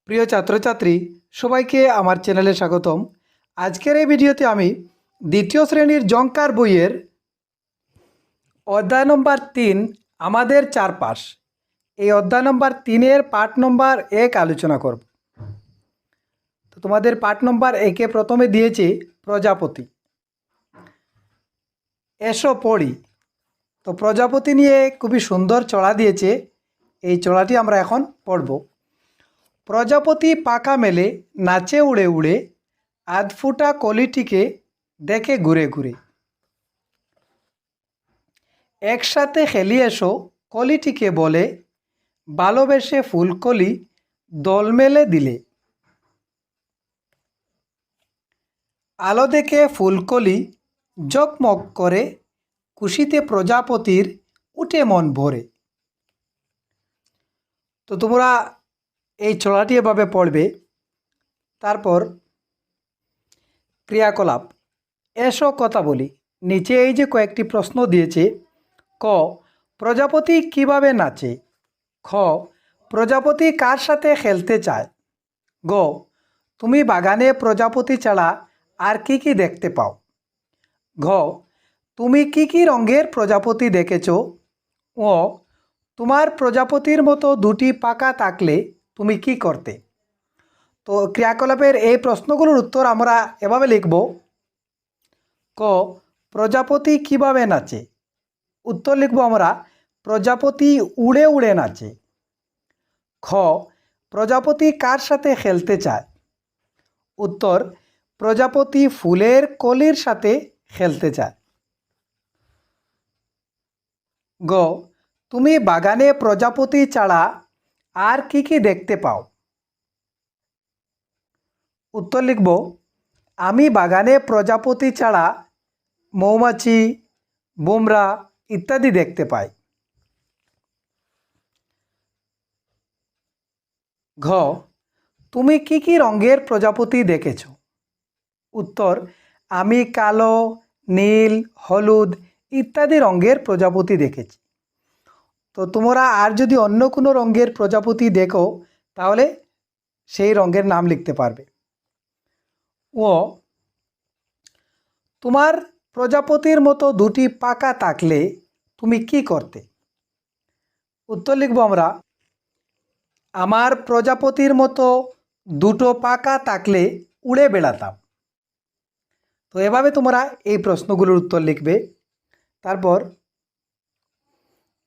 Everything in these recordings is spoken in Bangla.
প্রিয় ছাত্রছাত্রী সবাইকে আমার চ্যানেলে স্বাগতম। আজকের এই ভিডিওতে আমি দ্বিতীয় শ্রেণীর জংকার বইয়ের অধ্যায় নম্বর 3 আমাদের চারপাশ এই অধ্যায় নম্বর 3-এর পাঠ নম্বর 1 আলোচনা করব। তো তোমাদের পাঠ নম্বর 1-এ প্রথমে দিয়েছে প্রজাপতি। এসো পড়ি। তো প্রজাপতি নিয়ে খুবই সুন্দর চড়া দিয়েছে, এই চড়াটি আমরা এখন পড়ব। প্রজাপতি পাখা মেলে নাচে উড়ে উড়ে আধফুটা কলিটিকে দেখে ঘুরে ঘুরে। একসাথে খেলি এসো কলিটিকে বলে, ভালোবেসে ফুলকলি দল মেলে দিলে। আলো দেখে ফুলকলি জকমক করে, খুশিতে প্রজাপতির উঠে মন ভরে। তো তোমরা এই ছড়াটি এভাবে পড়বে। তারপর ক্রিয়াকলাপ, এসো কথা বলি। নিচে এই যে কয়েকটি প্রশ্ন দিয়েছে। ক, প্রজাপতি কিভাবে নাচে? খ, প্রজাপতি কার সাথে খেলতে চায়? গ, তুমি বাগানে প্রজাপতি ছাড়া আর কি কি দেখতে পাও? ঘ, তুমি কি কি রঙের প্রজাপতি দেখেছ? ও, তোমার প্রজাপতির মতো দুটি পাখা থাকলে তুমি কি করতে? তো ক্রিয়াকলাপের এই প্রশ্নগুলোর উত্তর আমরা এভাবে লিখব। ক, প্রজাপতি কিভাবে নাচে? উত্তর লিখব আমরা, প্রজাপতি উড়ে উড়ে নাচে। খ, প্রজাপতি কার সাথে খেলতে চায়? উত্তর, প্রজাপতি ফুলের কলির সাথে খেলতে চায়। গ, তুমি বাগানে প্রজাপতি ছাড়া আর কি কি দেখতে পাও? উত্তর লিখব, আমি বাগানে প্রজাপতি ছাড়া মৌমাছি, বোমরা ইত্যাদি দেখতে পাই। ঘ, তুমি কি কি রঙের প্রজাপতি দেখেছ? উত্তর, আমি কালো, নীল, হলুদ ইত্যাদি রঙের প্রজাপতি দেখেছি। তো তোমরা আর যদি অন্য কোনো রঙের প্রজাপতি দেখো তাহলে সেই রঙের নাম লিখতে পারবে। ও, তোমার প্রজাপতির মতো দুটি পাখা থাকলে তুমি কি করতে? উত্তর লিখব আমরা, আমার প্রজাপতির মতো দুটো পাখা থাকলে উড়ে বেড়াতাম। তো এভাবে তোমরা এই প্রশ্নগুলোর উত্তর লিখবে। তারপর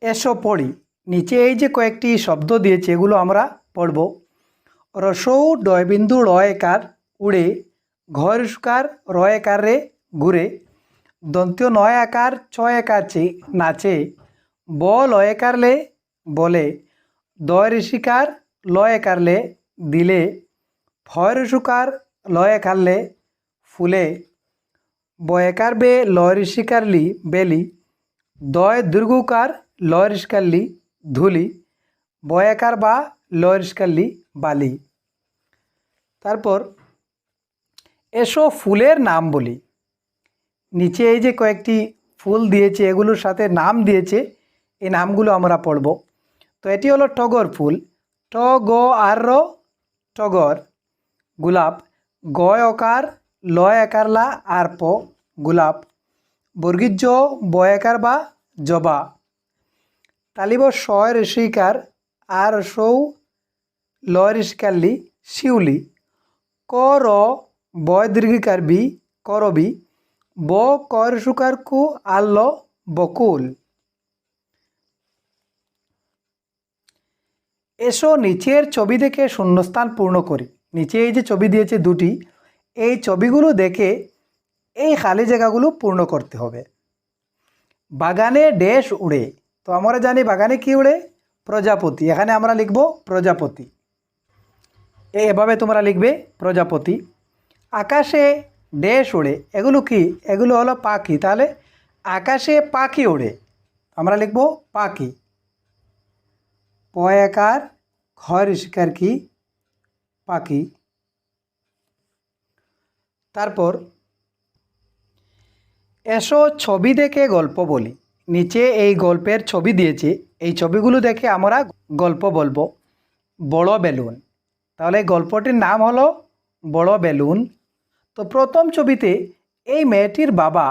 এসো পড়ি। নিচে এই যে কয়েকটি শব্দ দিয়েছে এগুলো আমরা পড়ব। রসৌ ডয়বিন্দু রয়কার উড়ে, ঘর সুকার রয়কার রে ঘুরে, দন্তীয় নয় আকার ছয় আকার নাচে, ব লয়কার লে বলে, দয় ঋষিকার লয় কারলে দিলে, ফয় ঋষুকার লয় কারলে ফুলে, বয়কার বে লয় ঋষিকারলি বেলি, দয় দুর্গুকার লয় ঋষিকারলি ধুলি, বয়াকার বা লয় ঋষিকারলি বালি। তারপর এসো ফুলের নাম বলি। নিচে এই যে কয়েকটি ফুল দিয়েছে এগুলোর সাথে নাম দিয়েছে, এই নামগুলো আমরা পড়ব। তো এটি হলো টগর ফুল, ট গ আর র টগর। গোলাপ, গয় অকার লয় একার লা আর প গোলাপ। বর্গীজ বয়াকার বা জবা। তালিব শয় ঋষিকার আর সৌ লয় ঋষিকারলি শিউলি। ক র বয় দীর্ঘিকার বি করবি। ব কর সুকার কু আল্ল বকুল। এসো নিচের ছবি দেখে শূন্যস্থান পূর্ণ করি। নিচে এই যে ছবি দিয়েছে দুটি, এই ছবিগুলো দেখে এই খালি জায়গাগুলো পূর্ণ করতে হবে। বাগানে ড্যাশ উড়ে। তো আমরা জানি বাগানে কি উড়ে? প্রজাপতি। এখানে আমরা লিখব প্রজাপতি। এভাবে তোমরা লিখবে প্রজাপতি। আকাশে ড্যাশ উড়ে, এগুলো কি? এগুলো হলো পাখি। তাহলে আকাশে পাখি ওড়ে, আমরা লিখব পাখি। পয়াকার খয় ঋষিকার কি? পাখি। তারপর এসো ছবি দেখে গল্প বলি। নিচে এই গল্পের ছবি দিয়েছে, এই ছবিগুলো দেখে আমরা গল্প বলবো। বড় বেলুন, তাহলে গল্পটির নাম হলো বড় বেলুন। তো প্রথম ছবিতে এই মেয়েটির বাবা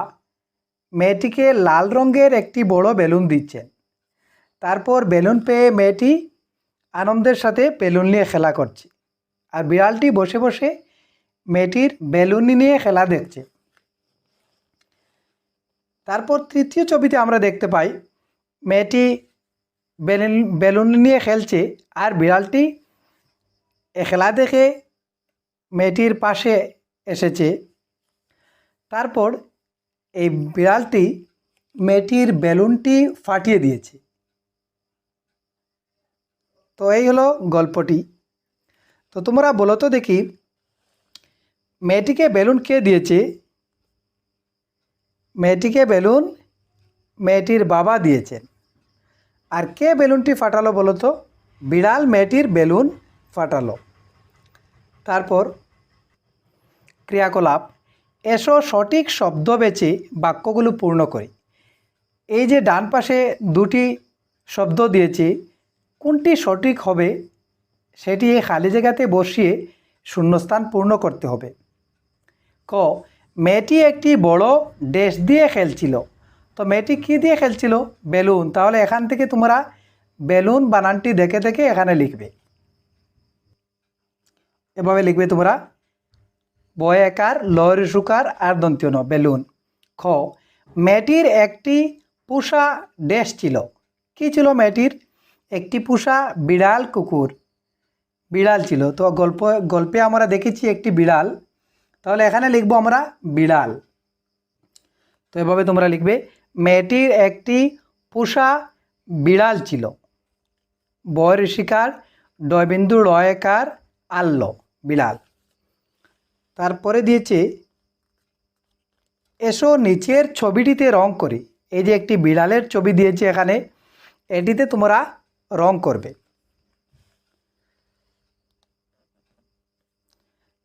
মেয়েটিকে লাল রঙের একটি বড় বেলুন দিচ্ছেন। তারপর বেলুন পেয়ে মেয়েটি আনন্দের সাথে বেলুন নিয়ে খেলা করছে, আর বিড়ালটি বসে বসে মেয়েটির বেলুন নিয়ে খেলা দেখছে। তারপর তৃতীয় ছবিতে আমরা দেখতে পাই মেয়েটি বেলুন নিয়ে খেলছে, আর বিড়ালটি খেলা দেখে মেয়েটির পাশে এসেছে। তারপর এই বিড়ালটি মেয়েটির বেলুনটি ফাটিয়ে দিয়েছে। তো এই হলো গল্পটি। তো তোমরা বলো তো দেখি, মেয়েটিকে বেলুন কে দিয়েছে? মেয়েটিকে বেলুন মেয়েটির বাবা দিয়েছেন। আর কে বেলুনটি ফাটালো বলো তো? বিড়াল মেয়েটির বেলুন ফাটালো। তারপর ক্রিয়াকলাপ, এসো সঠিক শব্দ বেছে বাক্যগুলো পূর্ণ করি। এই যে ডান পাশে দুটি শব্দ দিয়েছে, কোনটি সঠিক হবে সেটি এই খালি জায়গাতে বসিয়ে শূন্যস্থান পূর্ণ করতে হবে। ক, মেয়েটি একটি বড় ড্যাশ দিয়ে খেলছিল। তো মেয়েটি কী দিয়ে খেলছিল? বেলুন। তাহলে এখান থেকে তোমরা বেলুন বানানটি দেখে দেখে এখানে লিখবে। এভাবে লিখবে তোমরা, বয় একার, লয়ের সুকার আর দন্তীয় ন, বেলুন। খ, মেয়েটির একটি পোষা ড্যাশ ছিল। কী ছিল মেয়েটির? একটি পোষা বিড়াল, কুকুর, বিড়াল ছিল। তো গল্পে আমরা দেখেছি একটি বিড়াল, তাহলে এখানে লিখবো আমরা বিড়াল। তো এভাবে তোমরা লিখবে, মেয়েটির একটি পোষা বিড়াল ছিল। বয় ঋষিকার, ডয়বিন্দু রয়কার, আল্ল, বিড়াল। তারপরে দিয়েছে, এসো নিচের ছবিটিতে রং করি। এই যে একটি বিড়ালের ছবি দিয়েছে এখানে, এটিতে তোমরা রং করবে।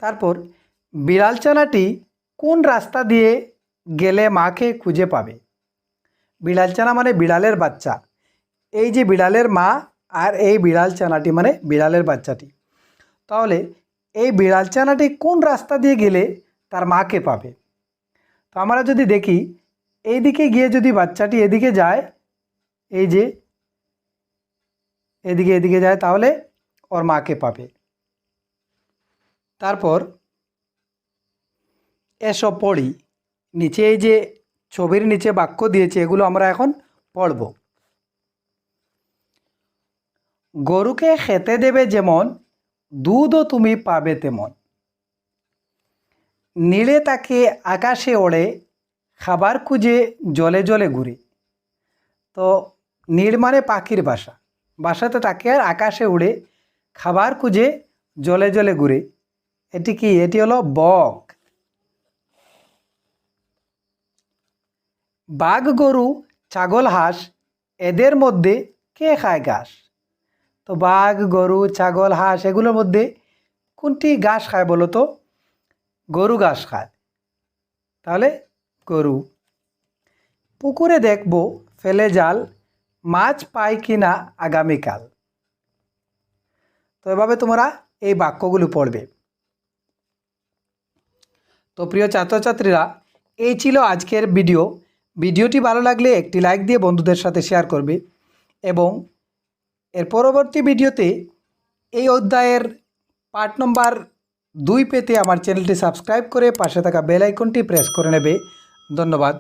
তারপর বিড়াল ছানাটি কোন রাস্তা দিয়ে গেলে মাকে খুঁজে পাবে? বিড়াল ছানা মানে বিড়ালের বাচ্চা। এই যে বিড়ালের মা আর এই বিড়াল ছানাটি মানে বিড়ালের বাচ্চাটি। তাহলে এই বিড়াল ছানাটি কোন রাস্তা দিয়ে গেলে তার মাকে পাবে? তো আমরা যদি দেখি, এইদিকে গিয়ে যদি বাচ্চাটি এদিকে যায়, এই যে এদিকে যায়, তাহলে ওর মাকে পাবে। তারপর এসব পড়ি। নিচে এই যে ছবির নিচে বাক্য দিয়েছে, এগুলো আমরা এখন পড়ব। গরুকে খেতে দেবে যেমন, দুধও তুমি পাবে তেমন। নীড়ে তাকে আকাশে ওড়ে, খাবার খুঁজে জলে জলে ঘুরে। তো নীড় মানে পাখির বাসা, বাসাতে তাকে আর আকাশে উড়ে, খাবার খুঁজে জলে জলে ঘুরে। এটি কি? এটি হলো বক। বাঘ, গরু, ছাগল, হাঁস, এদের মধ্যে কে খায় ঘাস? তো বাঘ, গরু, ছাগল, হাঁস এগুলোর মধ্যে কোনটি ঘাস খায় বলো তো? গরু ঘাস খায়, তাহলে গরু। পুকুরে দেখব ফেলে জাল, মাছ পাই কিনা আগামীকাল। তো এভাবে তোমরা এই বাক্যগুলো পড়বে। তো প্রিয় ছাত্রছাত্রীরা, এই ছিল আজকের ভিডিওটি ভালো লাগলে একটি লাইক দিয়ে বন্ধুদের সাথে শেয়ার করবে, এবং এর পরবর্তী ভিডিওতে এই অধ্যায়ের পার্ট নম্বর 2 পেতে আমার চ্যানেলটি সাবস্ক্রাইব করে পাশে থাকা বেল আইকনটি প্রেস করে নেবে। ধন্যবাদ।